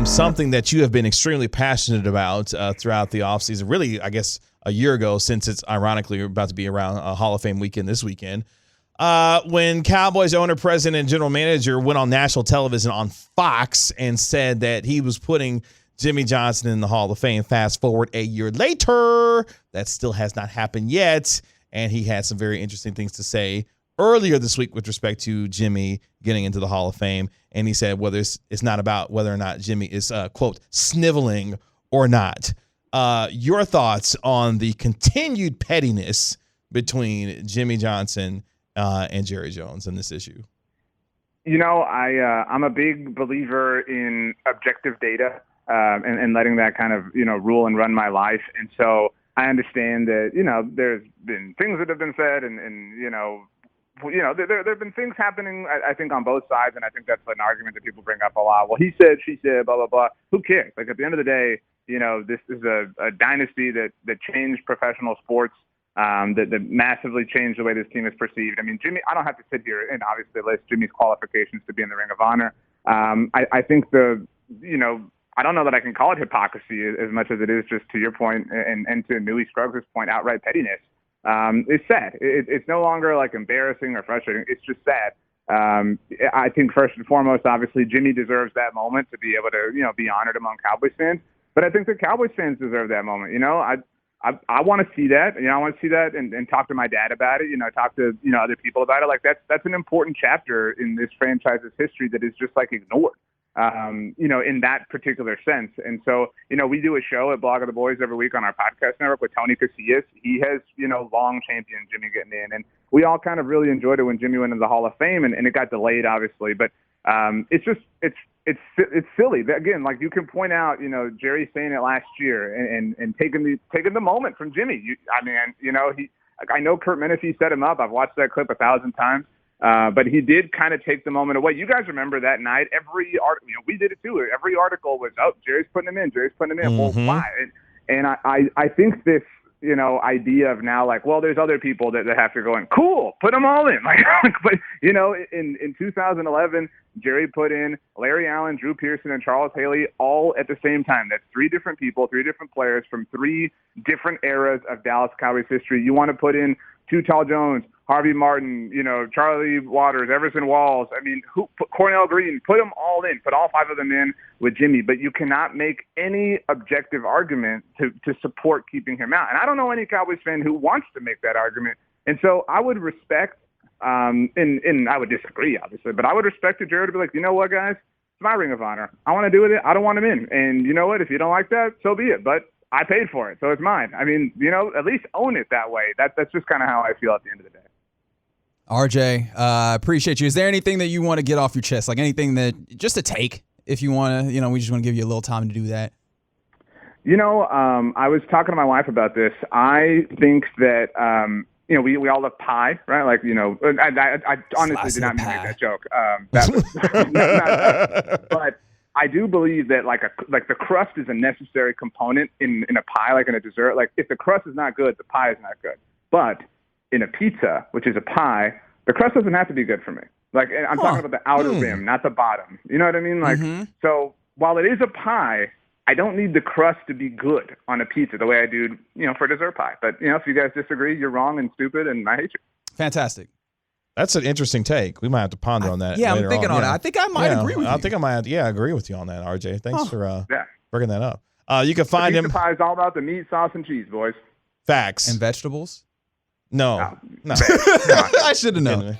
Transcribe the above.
something that you have been extremely passionate about throughout the offseason, really, I guess, a year ago, since it's ironically about to be around Hall of Fame weekend this weekend. When Cowboys owner, president, and general manager went on national television on Fox and said that he was putting Jimmy Johnson in the Hall of Fame. Fast forward a year later, that still has not happened yet, and he had some very interesting things to say earlier this week with respect to Jimmy getting into the Hall of Fame, and he said whether it's not about whether or not Jimmy is, quote, sniveling or not. Your thoughts on the continued pettiness between Jimmy Johnson and Jerry Jones in this issue? You know, I'm a big believer in objective data and letting that kind of, rule and run my life. And so I understand that, there's been things that have been said and there have been things happening, I think, on both sides, and I think that's an argument that people bring up a lot. Well, he said, she said, blah, blah, blah. Who cares? Like, at the end of the day, this is a dynasty that changed professional sports, that massively changed the way this team is perceived. I mean, Jimmy, I don't have to sit here and obviously list Jimmy's qualifications to be in the Ring of Honor. I think I don't know that I can call it hypocrisy as much as it is just, to your point and to Newey Scruggs' point, outright pettiness. It's sad. It's no longer like embarrassing or frustrating. It's just sad. I think first and foremost, obviously, Jimmy deserves that moment to be able to, be honored among Cowboys fans. But I think the Cowboys fans deserve that moment. I want to see that. I want to see that and talk to my dad about it. Talk to other people about it. Like that's an important chapter in this franchise's history that is just like ignored. In that particular sense. And so, we do a show at Blog of the Boys every week on our podcast network with Tony Casillas. He has, long championed Jimmy getting in. And we all kind of really enjoyed it when Jimmy went into the Hall of Fame, and it got delayed, obviously. But it's silly. Again, like you can point out, Jerry saying it last year and taking the moment from Jimmy. I know Kurt Menefee set him up. I've watched that clip 1,000 times. But he did kind of take the moment away. You guys remember that night? Every article, we did it too. Every article was, Jerry's putting him in. Jerry's putting him in. Mm-hmm. Well, why? And I think this, idea of now, like, well, there's other people that have to go in. Cool, put them all in. But in 2011, Jerry put in Larry Allen, Drew Pearson, and Charles Haley all at the same time. That's three different people, three different players from three different eras of Dallas Cowboys history. You want to put in Tall Jones, Harvey Martin, Charlie Waters, Everson Walls. I mean, Cornell Green, put them all in, put all five of them in with Jimmy, but you cannot make any objective argument to support keeping him out. And I don't know any Cowboys fan who wants to make that argument. And so I would respect, and I would disagree, obviously, but I would respect to Jared to be like, you know what, guys, it's my Ring of Honor. I want to do it. I don't want him in. And you know what? If you don't like that, so be it. But I paid for it, so it's mine. I mean, at least own it that way. That's just kind of how I feel at the end of the day. RJ, appreciate you. Is there anything that you want to get off your chest? Like anything that, just a take, if you want to, we just want to give you a little time to do that. I was talking to my wife about this. I think that, we all love pie, right? Like, I honestly did not mean to make that joke. That was, but I do believe that like the crust is a necessary component in a pie, like in a dessert. Like if the crust is not good, the pie is not good. But in a pizza, which is a pie, the crust doesn't have to be good for me. Like I'm talking about the outer rim, not the bottom. You know what I mean? Like, So while it is a pie, I don't need the crust to be good on a pizza the way I do, for dessert pie. But, if you guys disagree, you're wrong and stupid, and I hate you. Fantastic. That's an interesting take. We might have to ponder on that. Yeah, I'm thinking on it. I think I might agree with you. I think I might, agree with you on that, RJ. Thanks for bringing that up. You can find him. Pizza pie is all about the meat, sauce, and cheese, boys. Facts. And vegetables? No. I should have known.